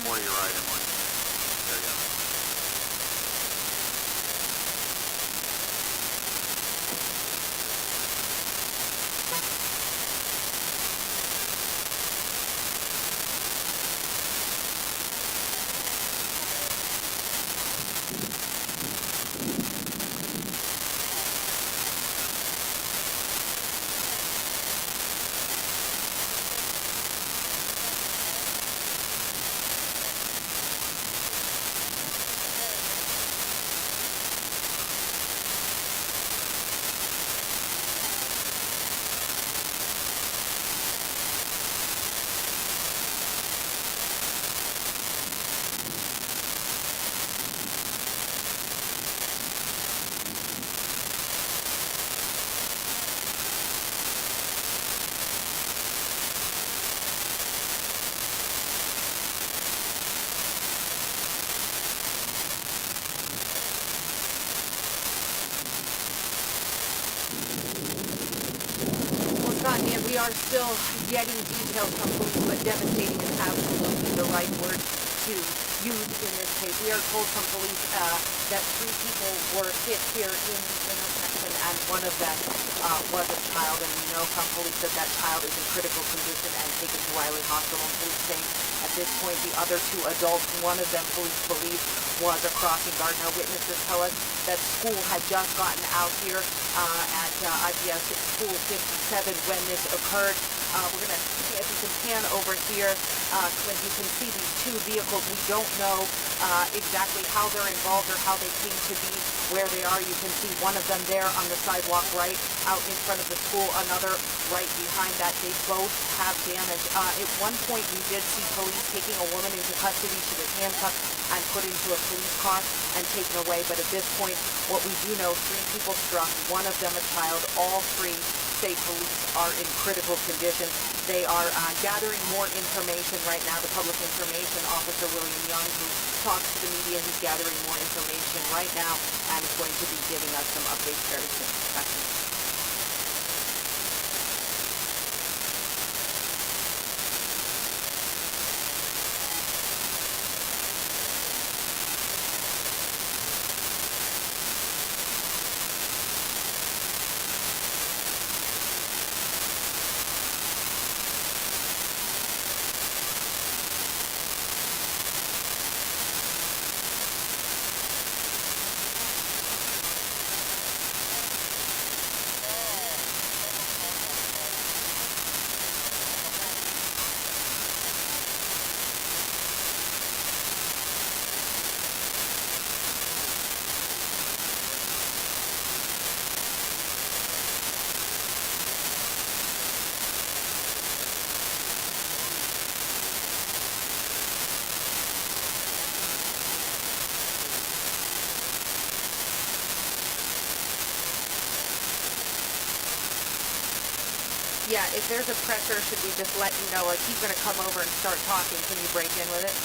more to your right, Emily. There you go. And we are still getting details from police, but devastating is absolutely the right word to use in this case. We are told from police that 3 people were hit here in the intersection, and one of them was a child, and we know from police that that child is in critical condition and taken to Riley Hospital. And police saying at this point the other 2 adults, one of them police believe was a crossing guard. Now witnesses tell us that school had just gotten out here at IPS School 57 when this occurred. We're going to see if you can pan over here, Clint. You can see these 2 vehicles. We don't know exactly how they're involved or how they came to be where they are. You can see one of them there on the sidewalk right out in front of the school, another right behind that. They both have damage. At one point we did see police taking a woman into custody. She was handcuffed and put into a police car and taken away. But at this point, what we do know, 3 people struck, one of them a child. All 3 say police are in critical condition. They are gathering more information right now. The public information officer, William Young, who talks to the media, he's gathering more information right now and is going to be giving us some updates very soon. Back to you. Yeah, if there's a pressure, should we just let you know, like he's going to come over and start talking? Can you break in with it?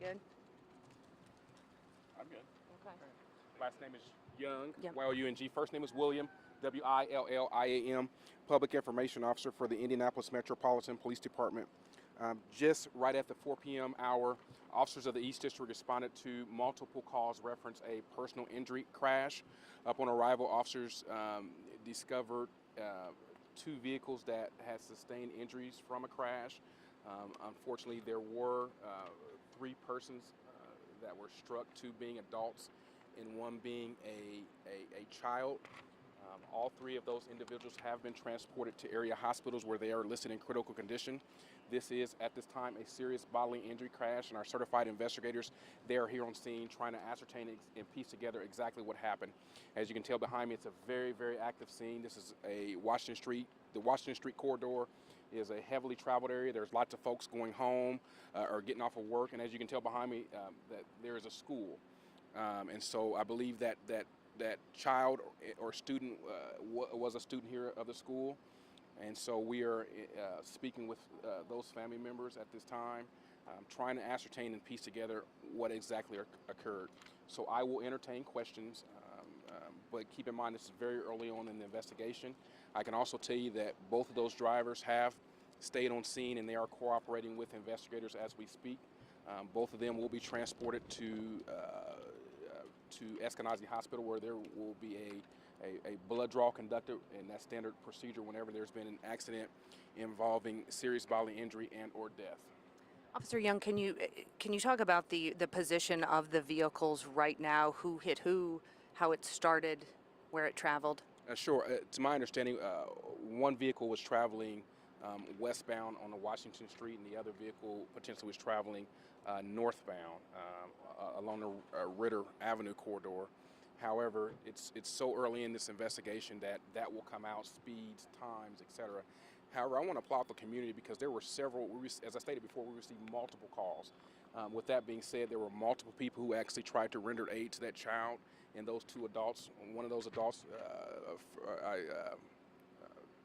good? I'm good. Okay. Last name is Young, Yep. Y-O-U-N-G. First name is William, W-I-L-L-I-A-M, Public Information Officer for the Indianapolis Metropolitan Police Department. Just right at the 4 p.m. hour, officers of the East District responded to multiple calls reference a personal injury crash. Upon arrival, officers discovered 2 vehicles that had sustained injuries from a crash. Unfortunately, there were 3 persons that were struck, 2 being adults and 1 being a child. All 3 of those individuals have been transported to area hospitals where they are listed in critical condition. This is, at this time, a serious bodily injury crash, and our certified investigators, they are here on scene trying to ascertain and piece together exactly what happened. As you can tell behind me, it's a very, very active scene. This is a Washington Street. The Washington Street corridor is a heavily traveled area. There's lots of folks going home or getting off of work, and as you can tell behind me, that there is a school. And so I believe that child or student was a student here of the school. And so we are speaking with those family members at this time, trying to ascertain and piece together what exactly occurred. So I will entertain questions, but keep in mind this is very early on in the investigation. I can also tell you that both of those drivers have stayed on scene and they are cooperating with investigators as we speak. Both of them will be transported to Eskenazi Hospital, where there will be a blood draw conducted, and that's standard procedure whenever there's been an accident involving serious bodily injury and or death. Officer Young, can you talk about the position of the vehicles right now? Who hit who? How it started? Where it traveled? Sure. To my understanding, 1 vehicle was traveling westbound on the Washington Street, and the other vehicle potentially was traveling northbound along the Ritter Avenue corridor. However, it's so early in this investigation that will come out, speeds, times, etc. However, I want to applaud the community because there were several, as I stated before, we received multiple calls. With that being said, there were multiple people who actually tried to render aid to that child and those 2 adults. One of those adults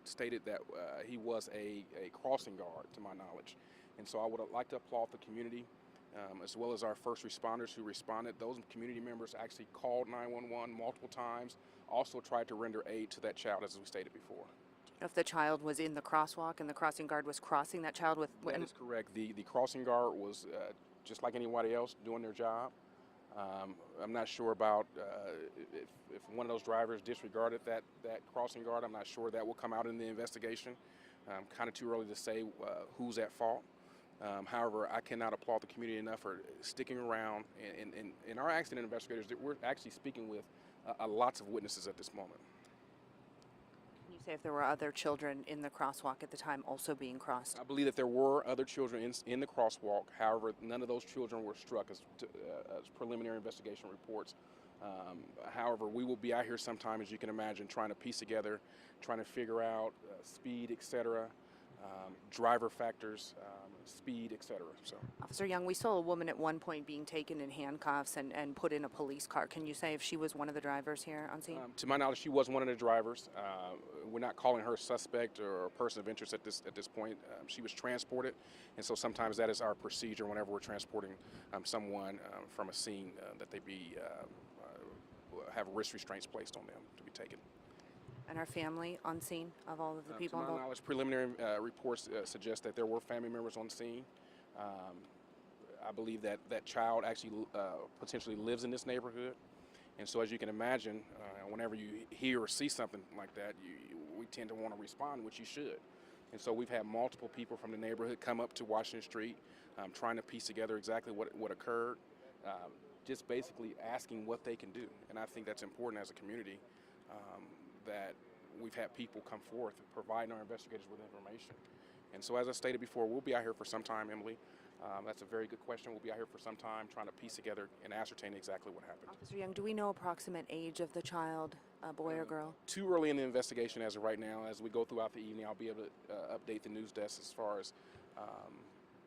stated that he was a crossing guard, to my knowledge. And so I would like to applaud the community, as well as our first responders who responded. Those community members actually called 911 multiple times, also tried to render aid to that child, as we stated before. If the child was in the crosswalk and the crossing guard was crossing that child with... That is correct. The crossing guard was just like anybody else doing their job. I'm not sure about if one of those drivers disregarded that crossing guard. I'm not sure. That will come out in the investigation. Kind of too early to say who's at fault. However, I cannot applaud the community enough for sticking around. And our accident investigators, we're actually speaking with lots of witnesses at this moment. Can you say if there were other children in the crosswalk at the time also being crossed? I believe that there were other children in the crosswalk. However, none of those children were struck, as preliminary investigation reports. However, we will be out here sometime, as you can imagine, trying to piece together, trying to figure out speed, etc., driver factors, speed, etc. So, Officer Young, we saw a woman at one point being taken in handcuffs and put in a police car. Can you say if she was one of the drivers here on scene? To my knowledge, she was one of the drivers. We're not calling her a suspect or a person of interest at this point. She was transported, and so sometimes that is our procedure whenever we're transporting someone from a scene that they have wrist restraints placed on them to be taken. And our family on scene of all of the people To my involved? knowledge, preliminary reports suggest that there were family members on scene. I believe that child actually potentially lives in this neighborhood. And so as you can imagine, whenever you hear or see something like that, we tend to want to respond, which you should. And so we've had multiple people from the neighborhood come up to Washington Street trying to piece together exactly what occurred, just basically asking what they can do. And I think that's important as a community, that we've had people come forth providing our investigators with information. And so as I stated before, we'll be out here for some time, Emily. That's a very good question. We'll be out here for some time trying to piece together and ascertain exactly what happened. Officer Young, do we know approximate age of the child, a boy or girl? Too early in the investigation as of right now. As we go throughout the evening, I'll be able to update the news desk as far as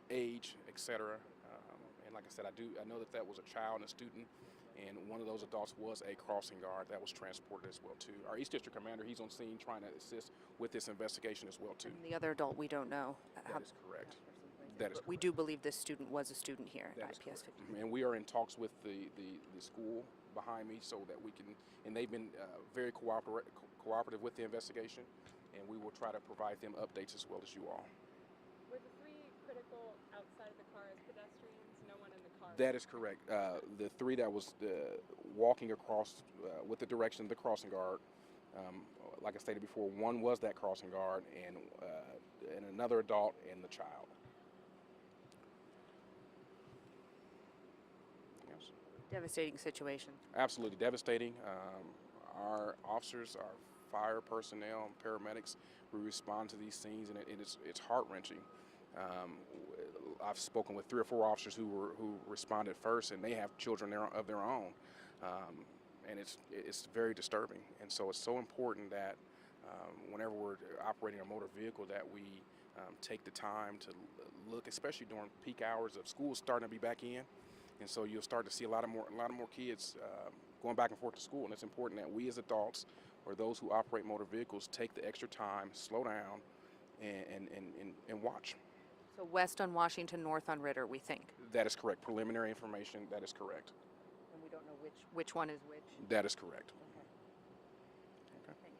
age, etc. And like I said, I know that was a child and a student, and one of those adults was a crossing guard that was transported as well too. Our East District Commander, he's on scene trying to assist with this investigation as well too. And the other adult we don't know. That is correct. That is But we do believe this student was a student here That at is IPS correct. 50. And we are in talks with the school behind me so that we can, and they've been very cooperative with the investigation, and we will try to provide them updates as well as you all. Were the three critical outside of the car as pedestrians? No one in the car? That is correct. The three that was walking across with the direction of the crossing guard, like I stated before, one was that crossing guard, and another adult and the child. Yes. Devastating situation. Absolutely devastating. Our officers, our fire personnel, and paramedics, we respond to these scenes, and it's heart-wrenching. I've spoken with 3 or 4 officers who responded first, and they have children of their own, and it's very disturbing. And so it's so important that whenever we're operating a motor vehicle, that we take the time to look, especially during peak hours of school starting to be back in. And so you'll start to see a lot of more kids going back and forth to school, and it's important that we as adults or those who operate motor vehicles take the extra time, slow down, and watch. So west on Washington, north on Ritter, we think. That is correct. Preliminary information, that is correct. And we don't know which one is which. That is correct. Okay. Okay. Thank you.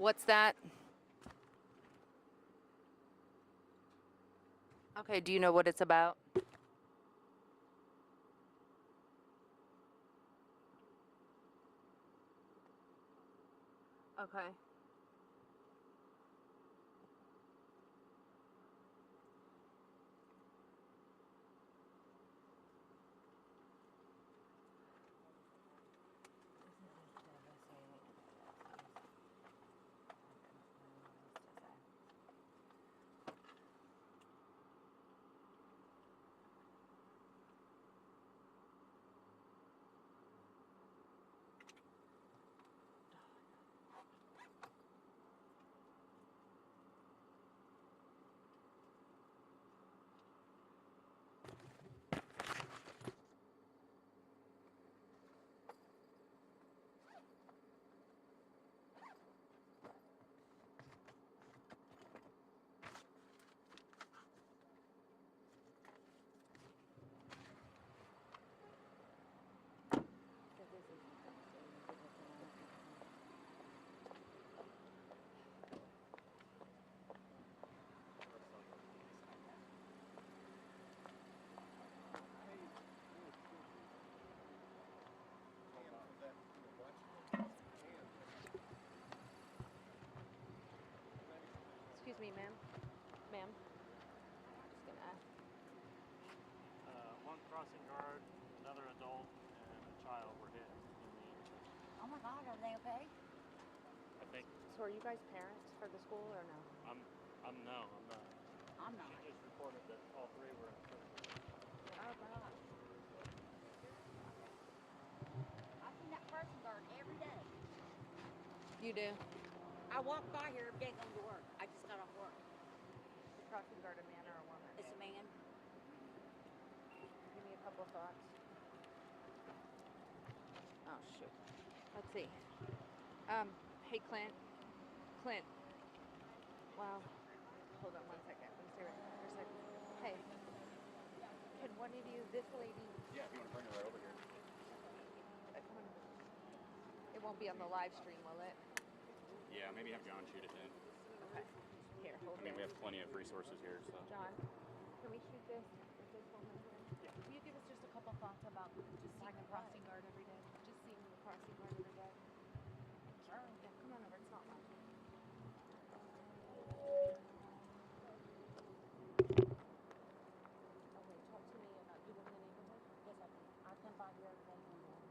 What's that? Okay, do you know what it's about? Okay. Excuse me, ma'am. Ma'am. Just gonna ask. One crossing guard, another adult, and a child were hit in the intersection. Oh my God, are they okay? I think So are you guys parents for the school or no? I'm not. I'm not. She just reported that all three were in surgery. Oh God. I see that crossing guard every day. You do. I walk by here every day going to work. I just got off work. The crossing guard, a man or a woman? It's a man. Give me a couple thoughts. Oh shoot. Let's see. Hey Clint. Clint. Wow. Hold on 1 second. Let me see right for a second. Hey. Can one of you, this lady, Yeah, if you want to bring her right over here. come on. It won't be on the live stream, will it? Yeah, maybe have John shoot it then. Okay. Here, hold I mean, this. we have plenty of resources here, so. John, can we shoot this? Is this woman here? Yeah. Will you give us just a couple thoughts about just seeing the crossing guard every day? Just seeing the crossing guard every day? Sure. Yeah, come on over. It's not long. Okay, talk to me about you live in the neighborhood? Yes, I do. I come by here every day going to work.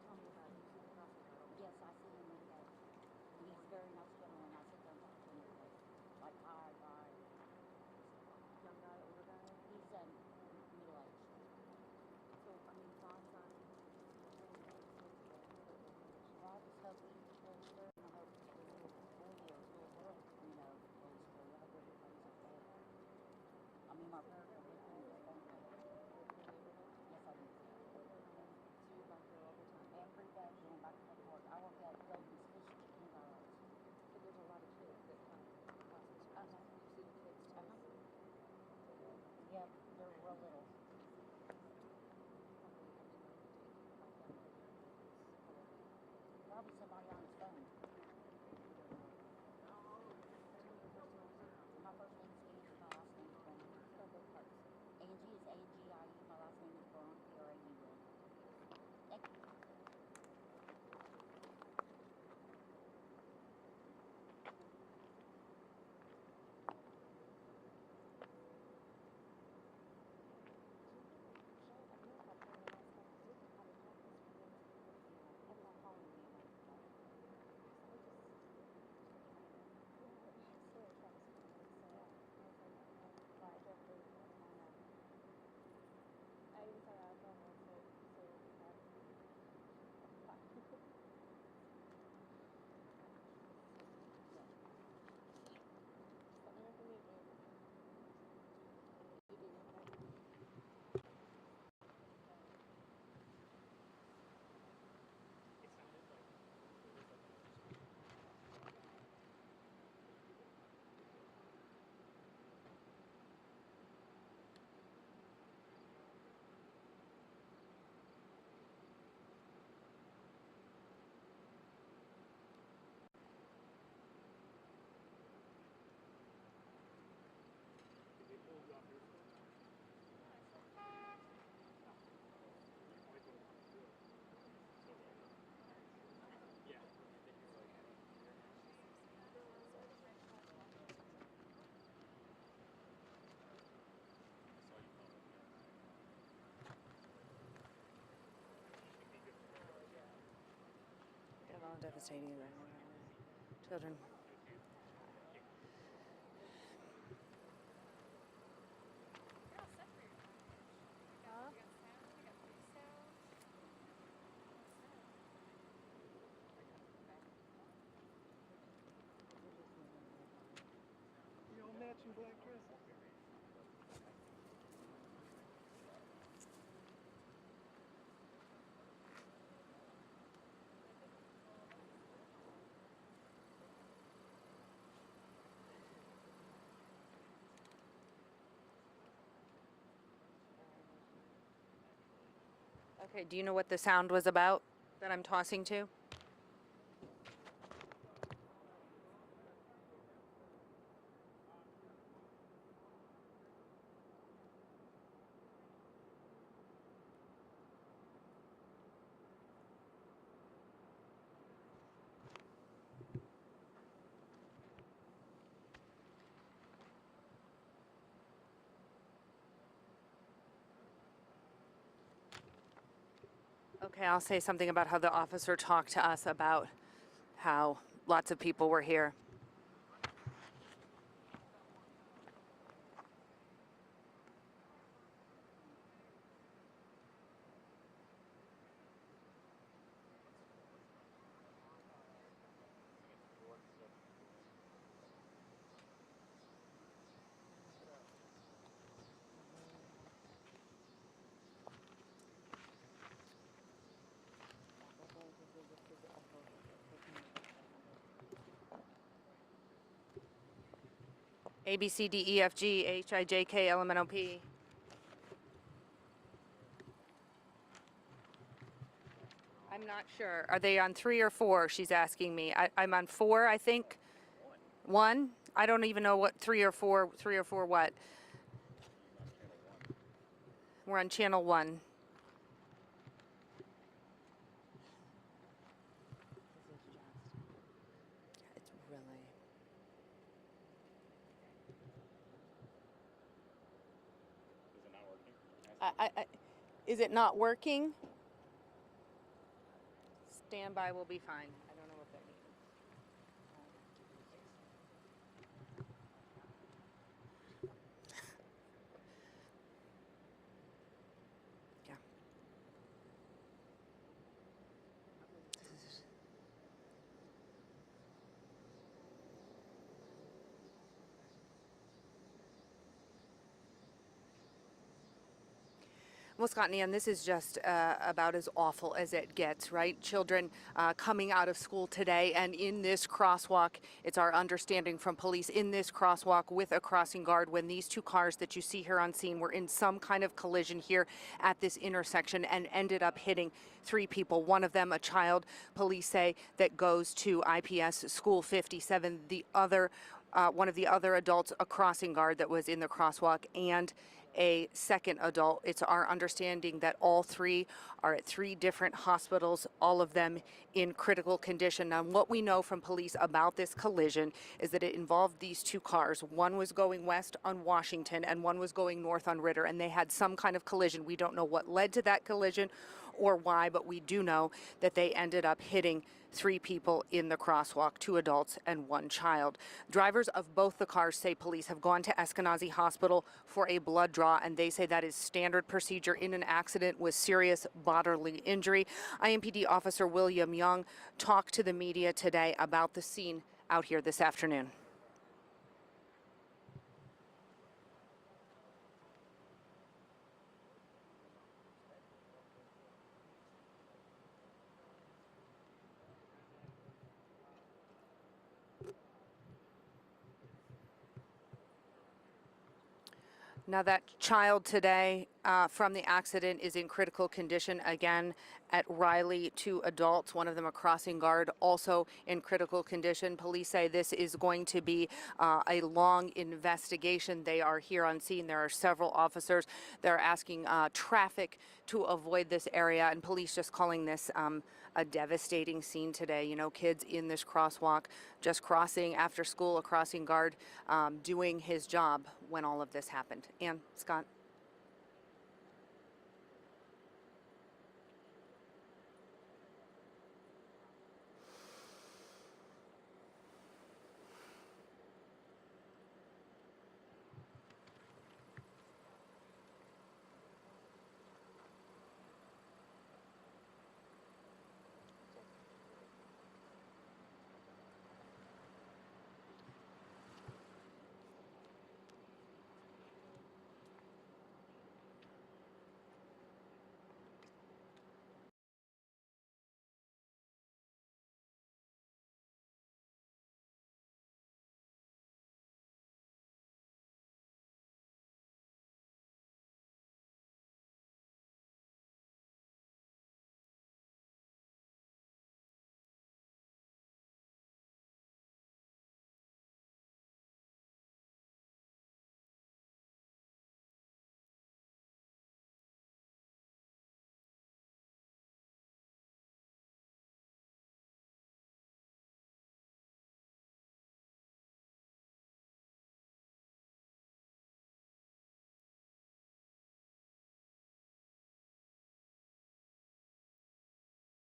Tell me about you seeing the crossing guard. Yes, I see him every day. He's a very nice gentleman. I sit there and talk to him every day. Like, hi, bye. Young guy, older guy? He's middle-aged. So, I mean, thoughts on devastating. Children. Okay, do you know what the sound was about that I'm tossing to? Okay, I'll say something about how the officer talked to us about how lots of people were here. A, B, C, D, E, F, G, H, I, J, K, L, M, N, O, P. I'm not sure. Are they on 3 or 4? She's asking me. I'm on 4, I think. 1? I don't even know what 3 or 4. 3 or 4 what? We're on channel 1. It's really. Is it not working? Is it not working? Standby will be fine. I don't know what that means. Yeah. Well, Scott and Ann, this is just about as awful as it gets, right? Children coming out of school today, and in this crosswalk, it's our understanding from police, in this crosswalk with a crossing guard, when these 2 cars that you see here on scene were in some kind of collision here at this intersection and ended up hitting 3 people. One of them, a child, police say, that goes to IPS School 57. The other, one of the other adults, a crossing guard that was in the crosswalk, and a second adult. It's our understanding that all 3 are at 3 different hospitals, all of them in critical condition. Now, what we know from police about this collision is that it involved these 2 cars. One was going west on Washington and one was going north on Ritter, and they had some kind of collision. We don't know what led to that collision or why, but we do know that they ended up hitting 3 people in the crosswalk, 2 adults and 1 child. Drivers of both the cars say police have gone to Eskenazi Hospital for a blood draw, and they say that is standard procedure in an accident with serious bodily injury. IMPD Officer William Young talked to the media today about the scene out here this afternoon. Now, that child today from the accident is in critical condition. Again, at Riley, 2 adults, one of them a crossing guard, also in critical condition. Police say this is going to be a long investigation. They are here on scene. There are several officers. They're asking traffic to avoid this area, and police just calling this a devastating scene today. You know, kids in this crosswalk just crossing after school, a crossing guard doing his job when all of this happened. And Scott?